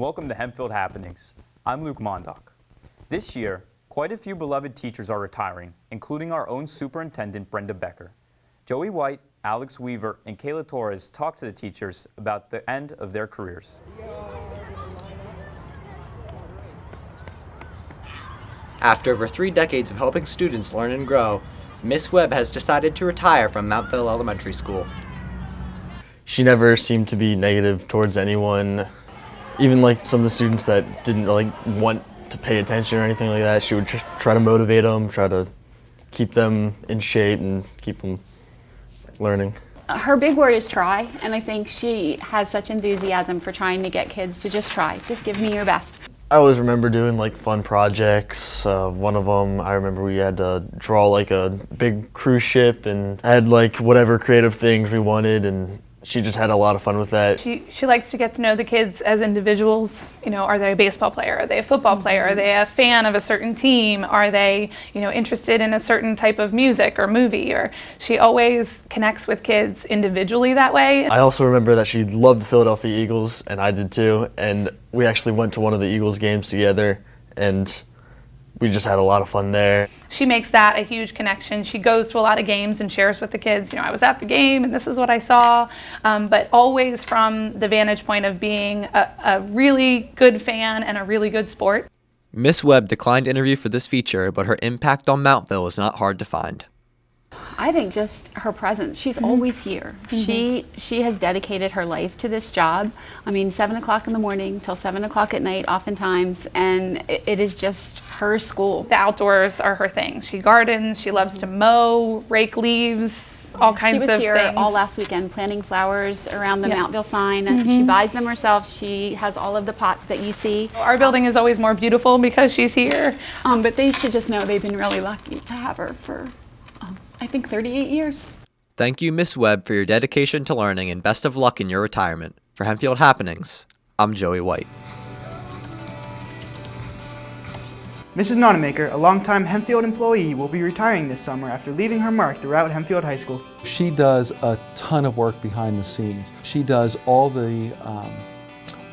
welcome to Hempfield Happenings. I'm Luke MONDOCK. This year, quite a few beloved teachers are retiring, including our own superintendent, Brenda Becker. Joey White, Alex Weaver, and Kayla Torres talked to the teachers about the end of their careers. After over 3 decades of helping students learn and grow, Miss Webb has decided to retire from Mountville Elementary School. She never seemed to be negative towards anyone. Even like some of the students that didn't want to pay attention or anything like that, she would try to motivate them, try to keep them in shape and keep them learning. Her big word is try, and I think she has such enthusiasm for trying to get kids to just try. Just give me your best. I always remember doing fun projects. One of them, I remember we had to draw a big cruise ship and had whatever creative things we wanted, and she just had a lot of fun with that. She likes to get to know the kids as individuals. Are they a baseball player? Are they a football player? Are they a fan of a certain team? Are they, interested in a certain type of music or movie? Or she always connects with kids individually that way. I also remember that she loved the Philadelphia Eagles, and I did too. And we actually went to one of the Eagles games together, and we just had a lot of fun there. She makes that a huge connection. She goes to a lot of games and shares with the kids, I was at the game and this is what I saw, but always from the vantage point of being a really good fan and a really good sport. Miss Webb declined interview for this feature, but her impact on Mountville is not hard to find. I think just her presence. She's always here. She has dedicated her life to this job. 7 o'clock in the morning till 7 o'clock at night oftentimes, and it is just her school. The outdoors are her thing. She gardens, she loves to mow, rake leaves, all kinds of things. She was here all last weekend planting flowers around the Mountville sign. She buys them herself. She has all of the pots that you see. Our building is always more beautiful because she's here. But they should just know they've been really lucky to have her for I think 38 years. Thank you, Miss Webb, for your dedication to learning, and best of luck in your retirement. For Hempfield Happenings, I'm Joey White. Mrs. Nonnemacher, a longtime Hempfield employee, will be retiring this summer after leaving her mark throughout Hempfield High School. She does a ton of work behind the scenes. She does all the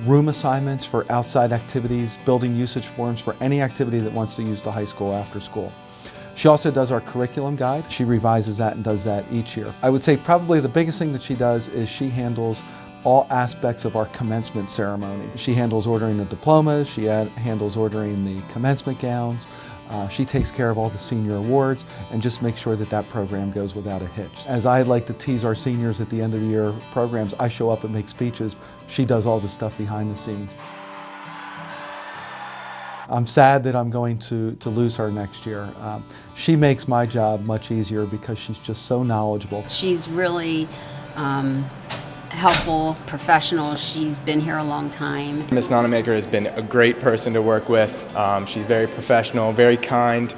room assignments for outside activities, building usage forms for any activity that wants to use the high school after school. She also does our curriculum guide. She revises that and does that each year. I would say probably the biggest thing that she does is she handles all aspects of our commencement ceremony. She handles ordering the diplomas, she handles ordering the commencement gowns, she takes care of all the senior awards and just makes sure that that program goes without a hitch. As I like to tease our seniors at the end of the year programs, I show up and make speeches. She does all the stuff behind the scenes. I'm sad that I'm going to lose her next year. She makes my job much easier because she's just so knowledgeable. She's really helpful, professional. She's been here a long time. Ms. Nonnemacher has been a great person to work with. She's very professional, very kind.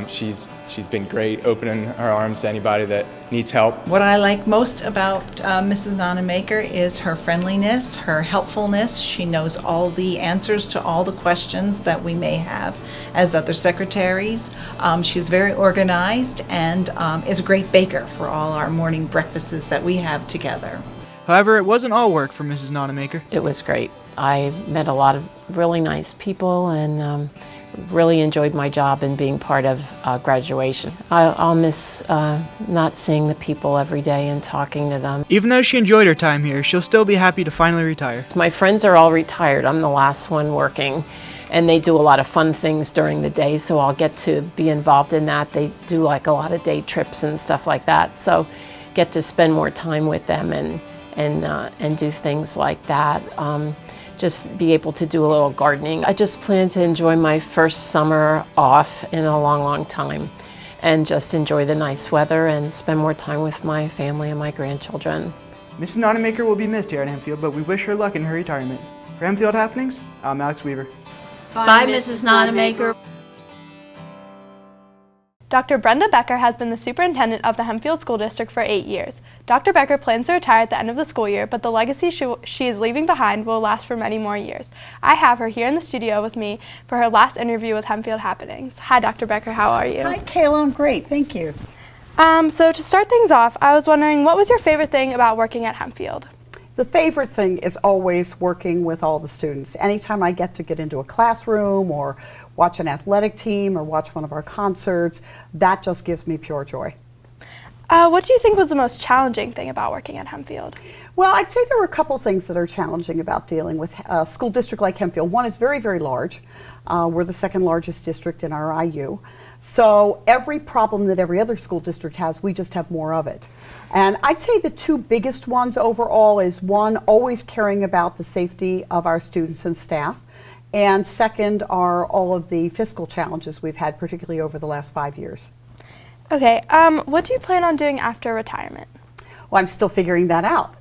She's been great opening her arms to anybody that needs help. What I like most about Mrs. Nonnemacher is her friendliness, her helpfulness. She knows all the answers to all the questions that we may have as other secretaries. She's very organized and is a great baker for all our morning breakfasts that we have together. However, it wasn't all work for Mrs. Nonnemacher. It was great. I met a lot of really nice people and really enjoyed my job and being part of graduation. I'll miss not seeing the people every day and talking to them. Even though she enjoyed her time here, she'll still be happy to finally retire. My friends are all retired. I'm the last one working, and they do a lot of fun things during the day, so I'll get to be involved in that. They do a lot of day trips and stuff like that, so get to spend more time with them and do things like that. Just be able to do a little gardening. I just plan to enjoy my first summer off in a long, long time and just enjoy the nice weather and spend more time with my family and my grandchildren. Mrs. Nonnemacher will be missed here at Hempfield, but we wish her luck in her retirement. For Hempfield Happenings, I'm Alex Weaver. Bye, Mrs. Nonnemacher. Dr. Brenda Becker has been the superintendent of the Hempfield School District for 8 years. Dr. Becker plans to retire at the end of the school year, but the legacy she is leaving behind will last for many more years. I have her here in the studio with me for her last interview with Hempfield Happenings. Hi, Dr. Becker, how are you? Hi, Kayla, I'm great, thank you. So to start things off, I was wondering, what was your favorite thing about working at Hempfield? The favorite thing is always working with all the students. Anytime I get to get into a classroom or watch an athletic team or watch one of our concerts, that just gives me pure joy. What do you think was the most challenging thing about working at Hempfield? Well, I'd say there were a couple things that are challenging about dealing with a school district like Hempfield. One is very, very large. We're the second largest district in our IU. So every problem that every other school district has, we just have more of it. And I'd say the two biggest ones overall is one, always caring about the safety of our students and staff. And second are all of the fiscal challenges we've had, particularly over the last 5 years. Okay, what do you plan on doing after retirement? Well, I'm still figuring that out.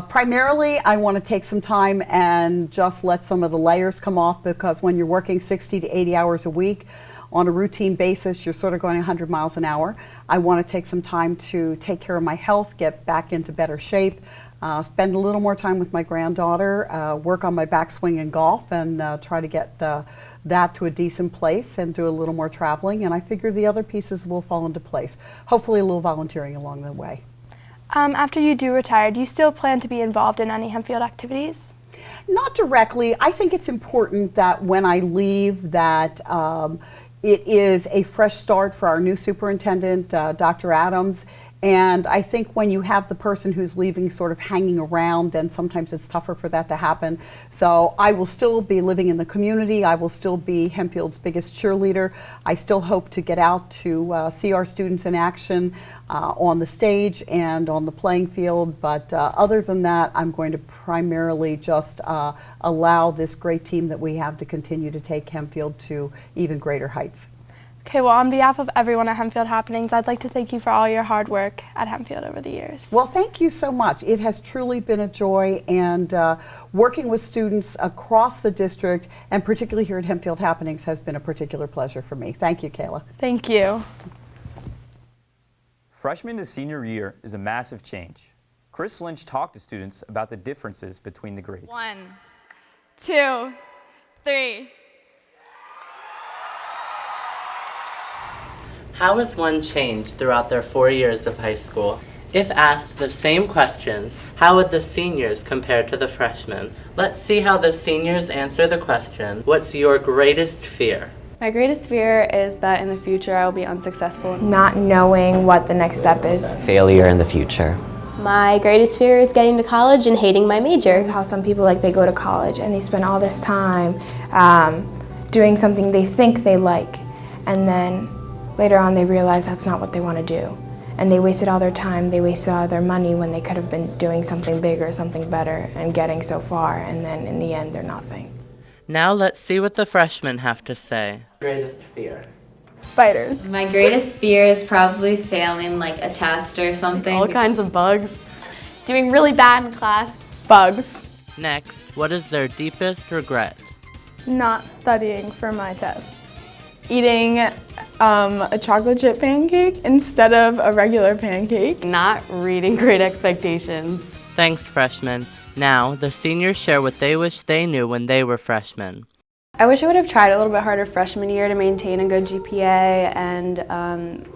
Primarily, I want to take some time and just let some of the layers come off, because when you're working 60 to 80 hours a week on a routine basis, you're sort of going 100 miles an hour. I want to take some time to take care of my health, get back into better shape, spend a little more time with my granddaughter, work on my backswing and golf, and try to get that to a decent place and do a little more traveling. And I figure the other pieces will fall into place. Hopefully a little volunteering along the way. After you do retire, do you still plan to be involved in any Hempfield activities? Not directly. I think it's important that when I leave that it is a fresh start for our new superintendent, Dr. Adams. And I think when you have the person who's leaving sort of hanging around, then sometimes it's tougher for that to happen. So I will still be living in the community. I will still be Hempfield's biggest cheerleader. I still hope to get out to see our students in action on the stage and on the playing field. But other than that, I'm going to primarily just allow this great team that we have to continue to take Hempfield to even greater heights. Okay, well, on behalf of everyone at Hempfield Happenings, I'd like to thank you for all your hard work at Hempfield over the years. Well, thank you so much. It has truly been a joy, and working with students across the district, and particularly here at Hempfield Happenings, has been a particular pleasure for me. Thank you, Kayla. Thank you. Freshman to senior year is a massive change. Chris Lynch talked to students about the differences between the grades. 1, 2, 3. How has one changed throughout their 4 years of high school? If asked the same questions, how would the seniors compare to the freshmen? Let's see how the seniors answer the question, what's your greatest fear? My greatest fear is that in the future I will be unsuccessful. Not knowing what the next step is. Failure in the future. My greatest fear is getting to college and hating my major. How some people, they go to college and they spend all this time doing something they think they like, and then later on they realize that's not what they want to do. And they wasted all their time, they wasted all their money when they could have been doing something bigger, something better, and getting so far, and then in the end they're nothing. Now let's see what the freshmen have to say. Greatest fear. Spiders. My greatest fear is probably failing like a test or something. All kinds of bugs. Doing really bad in class. Bugs. Next, what is their deepest regret? Not studying for my tests. Eating a chocolate chip pancake instead of a regular pancake. Not reading Great Expectations. Thanks, freshmen. Now, the seniors share what they wish they knew when they were freshmen. I wish I would have tried a little bit harder freshman year to maintain a good GPA and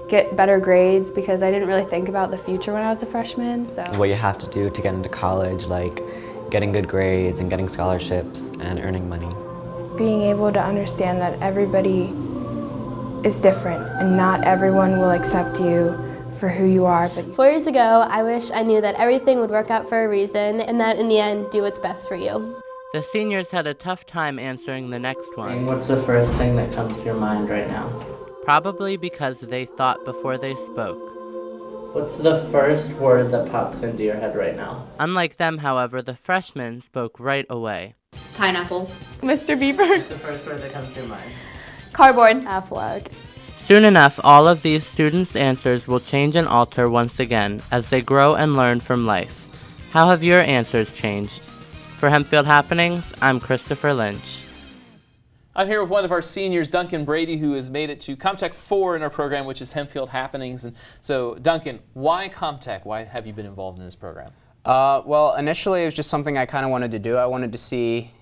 get better grades, because I didn't really think about the future when I was a freshman. So what you have to do to get into college, like getting good grades and getting scholarships and earning money. Being able to understand that everybody is different and not everyone will accept you for who you are. But 4 years ago, I wish I knew that everything would work out for a reason and that in the end, do what's best for you. The seniors had a tough time answering the next one. What's the first thing that comes to your mind right now? Probably because they thought before they spoke. What's the first word that pops into your head right now? Unlike them, however, the freshmen spoke right away. Pineapples. Mr. Beaver. What's the first word that comes to your mind? Cardboard. A flag. Soon enough, all of these students' answers will change and alter once again as they grow and learn from life. How have your answers changed? For Hempfield Happenings, I'm Christopher Lynch. I'm here with one of our seniors, Duncan Brady, who has made it to Comtech 4 in our program, which is Hempfield Happenings. And so, Duncan, why Comtech? Why have you been involved in this program? Well, initially it was just something I kind of wanted to do. I wanted to see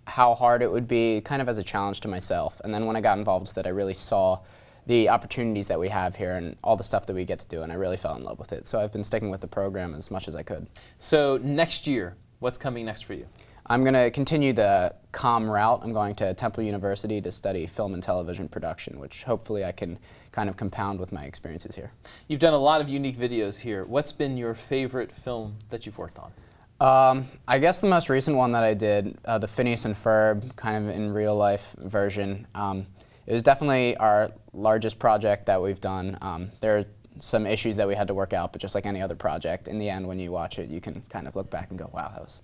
how hard it would be, kind of as a challenge to myself. And then when I got involved with it, I really saw the opportunities that we have here and all the stuff that we get to do, and I really fell in love with it. So I've been sticking with the program as much as I could. So next year, what's coming next for you? I'm going to continue the comm route. I'm going to Temple University to study film and television production, which hopefully I can kind of compound with my experiences here. You've done a lot of unique videos here. What's been your favorite film that you've worked on? I guess the most recent one that I did, the Phineas and Ferb, kind of in real life version, it was definitely our largest project that we've done. There are some issues that we had to work out, but just like any other project, in the end when you watch it, you can kind of look back and go, wow, that was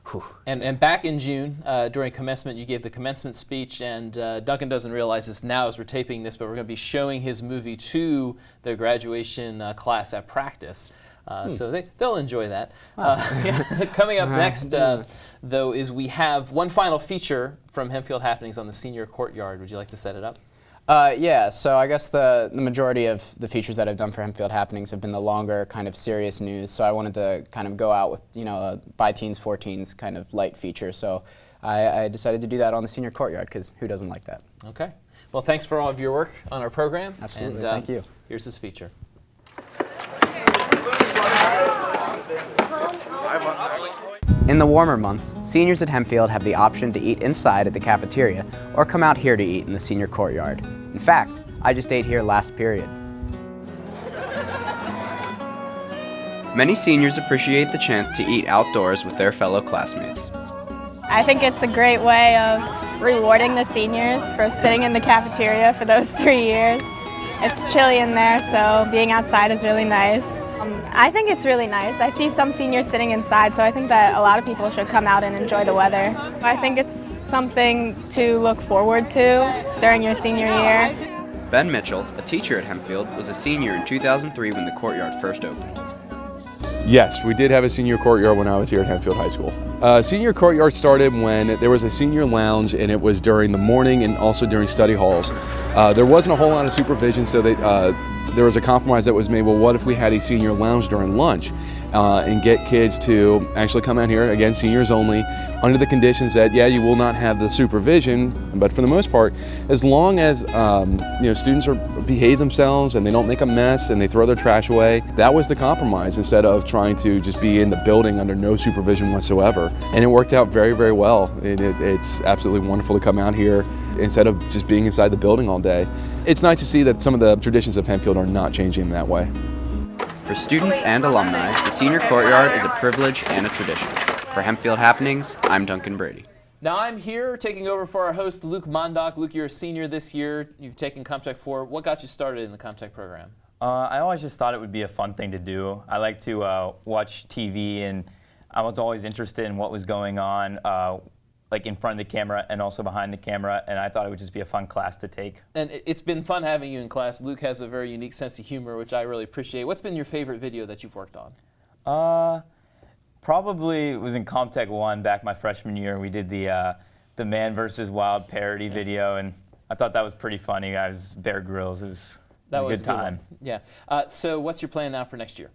whew. And back in June, during commencement, you gave the commencement speech, and Duncan doesn't realize this now as we're taping this, but we're going to be showing his movie to the graduation class at practice. So they'll enjoy that. Coming up next, though, is we have one final feature from Hempfield Happenings on the senior courtyard. Would you like to set it up? Yeah, so I guess the majority of the features that I've done for Hempfield Happenings have been the longer kind of serious news, so I wanted to kind of go out with, you know, a by teens for teens kind of light feature, so I decided to do that on the senior courtyard, because who doesn't like that? Okay. Well, thanks for all of your work on our program. Absolutely, and, thank you. Here's this feature. In the warmer months, seniors at Hempfield have the option to eat inside at the cafeteria or come out here to eat in the senior courtyard. In fact, I just ate here last period. Many seniors appreciate the chance to eat outdoors with their fellow classmates. I think it's a great way of rewarding the seniors for sitting in the cafeteria for those 3 years. It's chilly in there, so being outside is really nice. I think it's really nice. I see some seniors sitting inside, so I think that a lot of people should come out and enjoy the weather. I think it's something to look forward to during your senior year. Ben Mitchell, a teacher at Hempfield, was a senior in 2003 when the courtyard first opened. Yes, we did have a senior courtyard when I was here at Hempfield High School. Senior courtyard started when there was a senior lounge, and it was during the morning and also during study halls. There wasn't a whole lot of supervision, so there was a compromise that was made. Well, what if we had a senior lounge during lunch and get kids to actually come out here, again, seniors only, under the conditions that, yeah, you will not have the supervision, but for the most part, as long as students behave themselves and they don't make a mess and they throw their trash away, that was the compromise, instead of trying to just be in the building under no supervision whatsoever. And it worked out very, very well. It's absolutely wonderful to come out here instead of just being inside the building all day. It's nice to see that some of the traditions of Hempfield are not changing that way. For students and alumni, the senior courtyard is a privilege and a tradition. For Hempfield Happenings, I'm Duncan Brady. Now I'm here taking over for our host, Luke MONDOCK. Luke, you're a senior this year. You've taken CommTech 4. What got you started in the CommTech program? I always just thought it would be a fun thing to do. I like to watch TV, and I was always interested in what was going on, like in front of the camera and also behind the camera, and I thought it would just be a fun class to take. And it's been fun having you in class. Luke has a very unique sense of humor, which I really appreciate. What's been your favorite video that you've worked on? Probably it was in CommTech 1 back my freshman year. We did the Man vs. Wild parody video, and I thought that was pretty funny. I was Bear Grylls. It was a good time. Yeah. So what's your plan now for next year?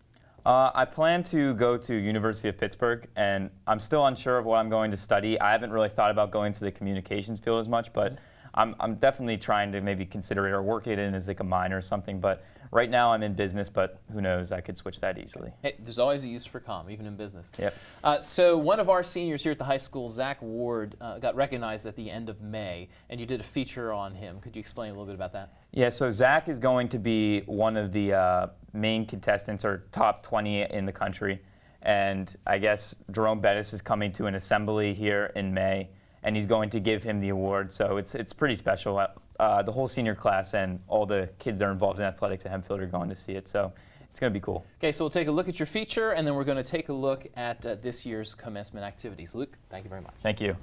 I plan to go to University of Pittsburgh, and I'm still unsure of what I'm going to study. I haven't really thought about going to the communications field as much, but I'm definitely trying to maybe consider it or work it in as like a minor or something. But right now I'm in business, but who knows? I could switch that easily. Hey, there's always a use for comm, even in business. Yep. So one of our seniors here at the high school, Zach Ward, got recognized at the end of May, and you did a feature on him. Could you explain a little bit about that? Yeah, so Zach is going to be one of the main contestants, or top 20 in the country. And I guess Jerome Bettis is coming to an assembly here in May, and he's going to give him the award. So it's pretty special. The whole senior class and all the kids that are involved in athletics at Hempfield are going to see it. So it's going to be cool. Okay, so we'll take a look at your feature, and then we're going to take a look at this year's commencement activities. Luke, thank you very much. Thank you.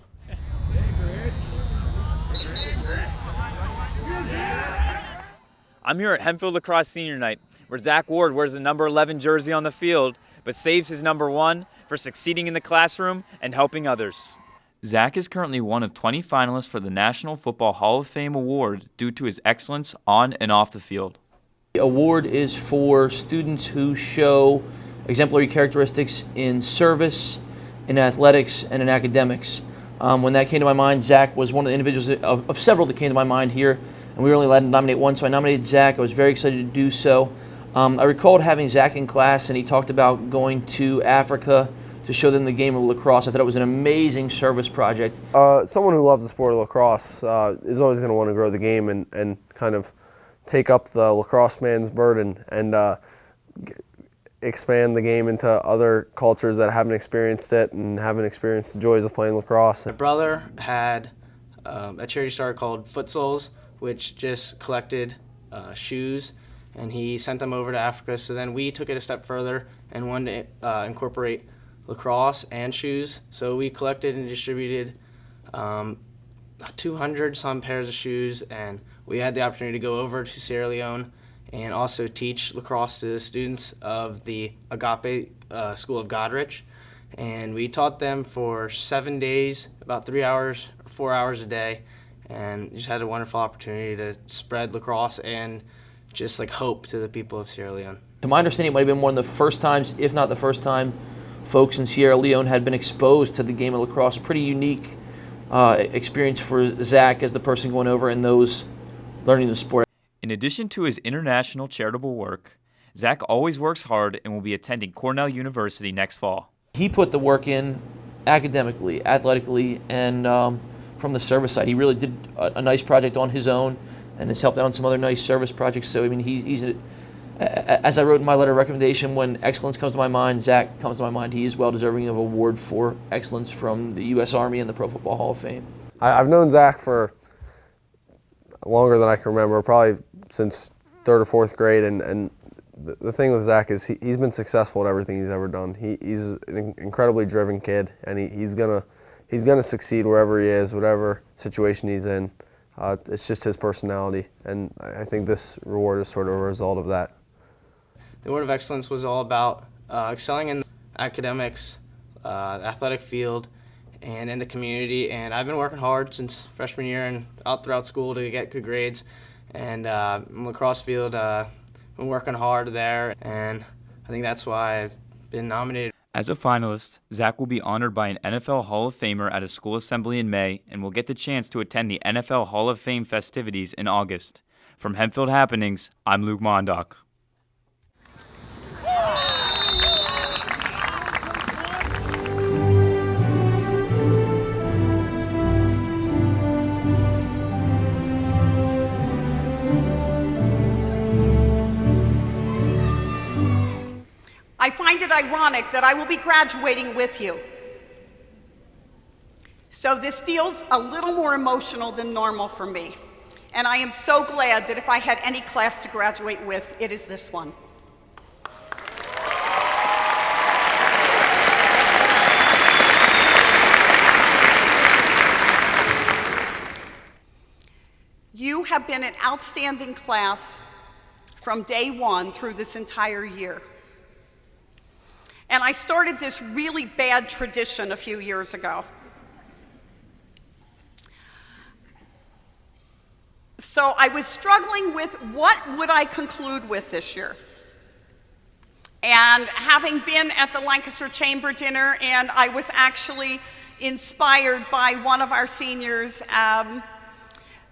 I'm here at Hempfield Lacrosse Senior Night, where Zach Ward wears the number 11 jersey on the field, but saves his number 1 for succeeding in the classroom and helping others. Zach is currently one of 20 finalists for the National Football Hall of Fame Award due to his excellence on and off the field. The award is for students who show exemplary characteristics in service, in athletics, and in academics. When that came to my mind, Zach was one of the individuals of several that came to my mind here and we were only allowed to nominate one, so I nominated Zach. I was very excited to do so. I recalled having Zach in class, and he talked about going to Africa to show them the game of lacrosse. I thought it was an amazing service project. Someone who loves the sport of lacrosse is always going to want to grow the game and kind of take up the lacrosse man's burden and expand the game into other cultures that haven't experienced it and haven't experienced the joys of playing lacrosse. My brother had a charity started called Foot Soles, which just collected shoes, and he sent them over to Africa. So then we took it a step further and wanted to incorporate lacrosse and shoes. So we collected and distributed 200 some pairs of shoes, and we had the opportunity to go over to Sierra Leone and also teach lacrosse to the students of the Agape School of Godrich. And we taught them for 7 days, about 3 hours, 4 hours a day, and just had a wonderful opportunity to spread lacrosse and just like hope to the people of Sierra Leone. To my understanding, it might have been one of the first times, if not the first time, folks in Sierra Leone had been exposed to the game of lacrosse. Pretty unique experience for Zach as the person going over and those learning the sport. In addition to his international charitable work, Zach always works hard and will be attending Cornell University next fall. He put the work in academically, athletically, and from the service side. He really did a nice project on his own and has helped out on some other nice service projects. So, I mean, as I wrote in my letter of recommendation, when excellence comes to my mind, Zach comes to my mind. He is well deserving of an award for excellence from the U.S. Army and the Pro Football Hall of Fame. I've known Zach for longer than I can remember, probably since 3rd or 4th grade, and the thing with Zach is he's been successful at everything he's ever done. He's an incredibly driven kid, and he's gonna succeed wherever he is, whatever situation he's in. It's just his personality, and I think this reward is sort of a result of that. The Award of Excellence was all about excelling in academics, the athletic field, and in the community. And I've been working hard since freshman year and out throughout school to get good grades. And in the lacrosse field, I've been working hard there, and I think that's why I've been nominated. As a finalist, Zach will be honored by an NFL Hall of Famer at a school assembly in May and will get the chance to attend the NFL Hall of Fame festivities in August. From Hempfield Happenings, I'm Luke Mondock. I find it ironic that I will be graduating with you. So this feels a little more emotional than normal for me. And I am so glad that if I had any class to graduate with, it is this one. You have been an outstanding class from day one through this entire year. And I started this really bad tradition a few years ago. So I was struggling with what would I conclude with this year. And having been at the Lancaster Chamber dinner, and I was actually inspired by one of our seniors,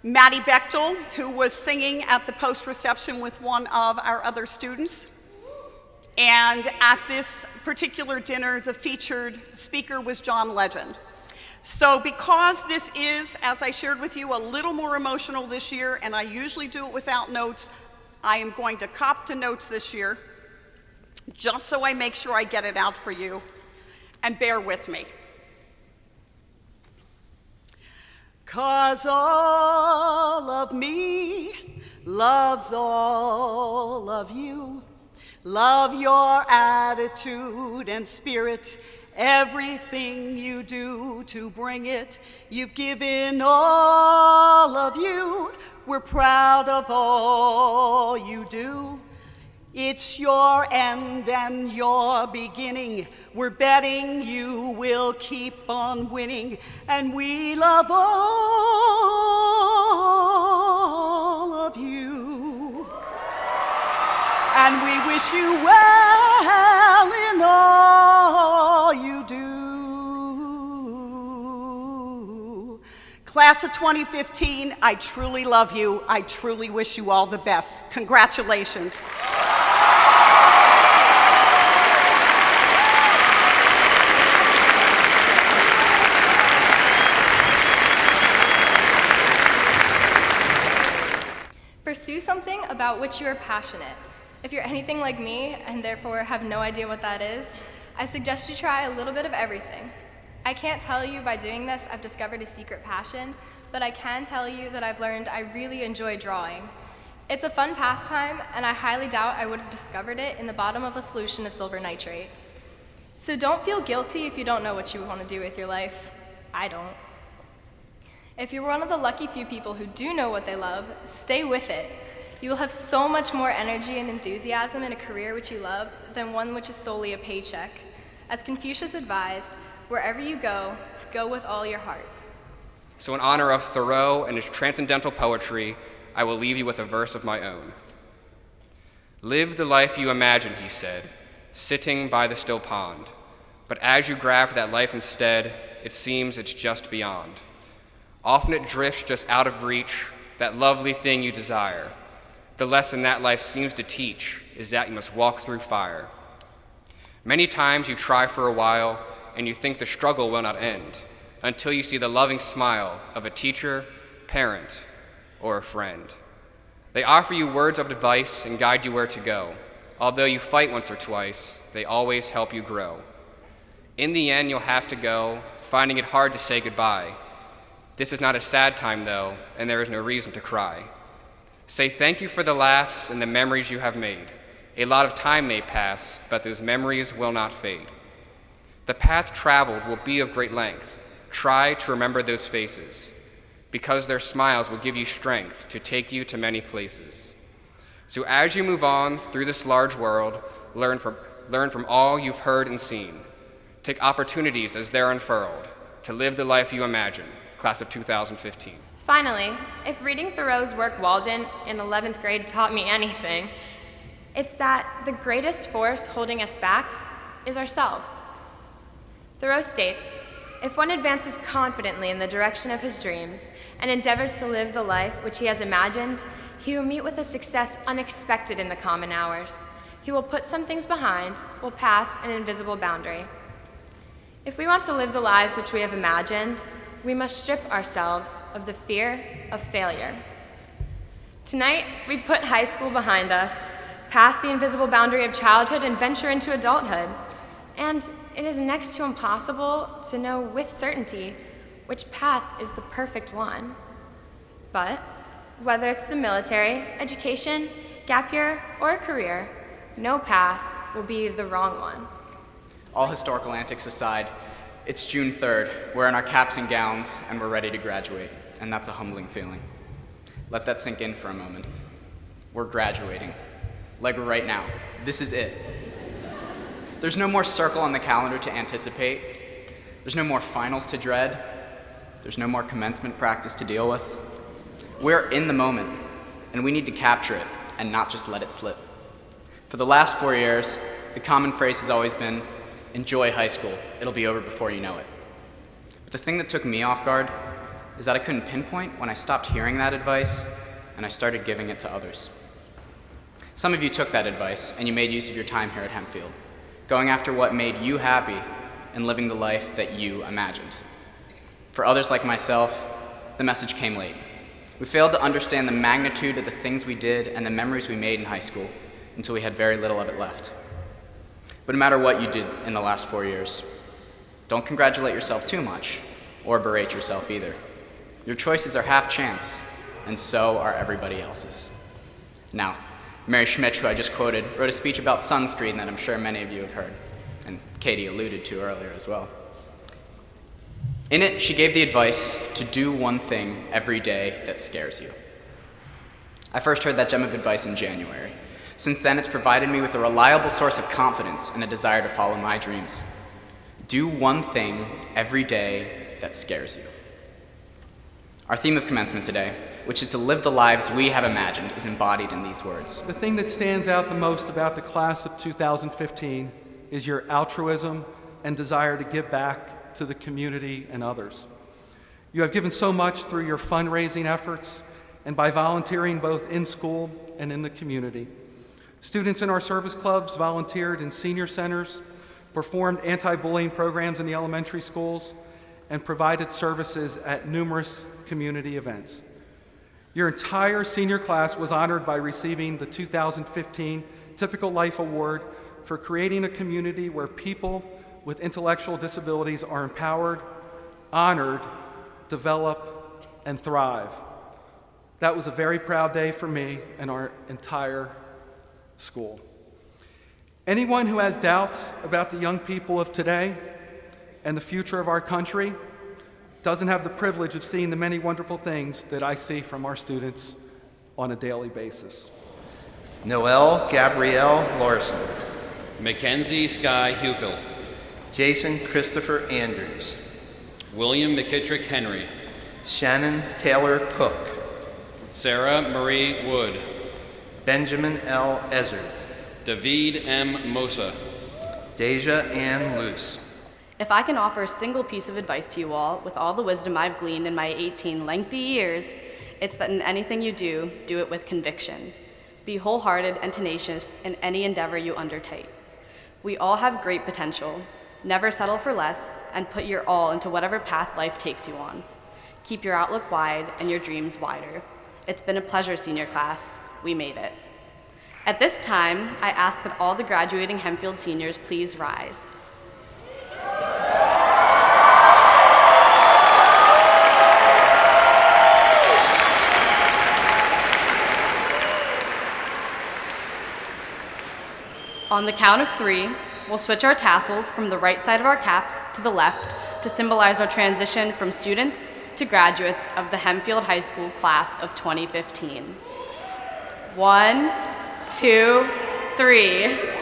Maddie Bechtel, who was singing at the post-reception with one of our other students. And at this particular dinner, the featured speaker was John Legend. So because this is, as I shared with you, a little more emotional this year, and I usually do it without notes, I am going to cop to notes this year, just so I make sure I get it out for you, and bear with me. 'Cause all of me loves all of you. Love your attitude and spirit, everything you do to bring it. You've given all of you. We're proud of all you do. It's your end and your beginning. We're betting you will keep on winning. And we love all of you. And we wish you well in all you do. Class of 2015, I truly love you. I truly wish you all the best. Congratulations. Pursue something about which you are passionate. If you're anything like me and therefore have no idea what that is, I suggest you try a little bit of everything. I can't tell you by doing this I've discovered a secret passion, but I can tell you that I've learned I really enjoy drawing. It's a fun pastime, and I highly doubt I would have discovered it in the bottom of a solution of silver nitrate. So don't feel guilty if you don't know what you want to do with your life. I don't. If you're one of the lucky few people who do know what they love, stay with it. You will have so much more energy and enthusiasm in a career which you love than one which is solely a paycheck. As Confucius advised, wherever you go, go with all your heart. So in honor of Thoreau and his transcendental poetry, I will leave you with a verse of my own. Live the life you imagine, he said, sitting by the still pond. But as you grab for that life instead, it seems it's just beyond. Often it drifts just out of reach, that lovely thing you desire. The lesson that life seems to teach is that you must walk through fire. Many times you try for a while, and you think the struggle will not end, until you see the loving smile of a teacher, parent, or a friend. They offer you words of advice and guide you where to go. Although you fight once or twice, they always help you grow. In the end, you'll have to go, finding it hard to say goodbye. This is not a sad time, though, and there is no reason to cry. Say thank you for the laughs and the memories you have made. A lot of time may pass, but those memories will not fade. The path traveled will be of great length. Try to remember those faces, because their smiles will give you strength to take you to many places. So as you move on through this large world, learn from all you've heard and seen. Take opportunities as they're unfurled to live the life you imagine. Class of 2015. Finally, if reading Thoreau's work Walden in 11th grade taught me anything, it's that the greatest force holding us back is ourselves. Thoreau states, if one advances confidently in the direction of his dreams and endeavors to live the life which he has imagined, he will meet with a success unexpected in the common hours. He will put some things behind, will pass an invisible boundary. If we want to live the lives which we have imagined, we must strip ourselves of the fear of failure. Tonight, we put high school behind us, pass the invisible boundary of childhood, and venture into adulthood. And it is next to impossible to know with certainty which path is the perfect one. But whether it's the military, education, gap year, or a career, no path will be the wrong one. All historical antics aside, it's June 3rd, we're in our caps and gowns, and we're ready to graduate, and that's a humbling feeling. Let that sink in for a moment. We're graduating. Like right now. This is it. There's no more circle on the calendar to anticipate. There's no more finals to dread. There's no more commencement practice to deal with. We're in the moment, and we need to capture it and not just let it slip. For the last 4 years, the common phrase has always been, enjoy high school, it'll be over before you know it. But the thing that took me off guard is that I couldn't pinpoint when I stopped hearing that advice and I started giving it to others. Some of you took that advice and you made use of your time here at Hempfield, going after what made you happy and living the life that you imagined. For others like myself, the message came late. We failed to understand the magnitude of the things we did and the memories we made in high school until we had very little of it left. But no matter what you did in the last 4 years, don't congratulate yourself too much, or berate yourself either. Your choices are half chance, and so are everybody else's. Now, Mary Schmitz, who I just quoted, wrote a speech about sunscreen that I'm sure many of you have heard, and Katie alluded to earlier as well. In it, she gave the advice to do one thing every day that scares you. I first heard that gem of advice in January. Since then, it's provided me with a reliable source of confidence and a desire to follow my dreams. Do one thing every day that scares you. Our theme of commencement today, which is to live the lives we have imagined, is embodied in these words. The thing that stands out the most about the class of 2015 is your altruism and desire to give back to the community and others. You have given so much through your fundraising efforts and by volunteering both in school and in the community. Students in our service clubs volunteered in senior centers, performed anti-bullying programs in the elementary schools, and provided services at numerous community events. Your entire senior class was honored by receiving the 2015 Typical Life Award for creating a community where people with intellectual disabilities are empowered, honored, develop, and thrive. That was a very proud day for me and our entire school. Anyone who has doubts about the young people of today and the future of our country doesn't have the privilege of seeing the many wonderful things that I see from our students on a daily basis. Noelle Gabrielle Larson. Mackenzie Sky Hukel. Jason Christopher Andrews. William McKittrick Henry. Shannon Taylor Cook. Sarah Marie Wood. Benjamin L. Ezzard. David M. Mosa. Deja Ann Luce. If I can offer a single piece of advice to you all, with all the wisdom I've gleaned in my 18 lengthy years, it's that in anything you do, do it with conviction. Be wholehearted and tenacious in any endeavor you undertake. We all have great potential. Never settle for less, and put your all into whatever path life takes you on. Keep your outlook wide and your dreams wider. It's been a pleasure, senior class. We made it. At this time, I ask that all the graduating Hempfield seniors please rise. On the count of 3, we'll switch our tassels from the right side of our caps to the left to symbolize our transition from students to graduates of the Hempfield High School class of 2015. 1, 2, 3.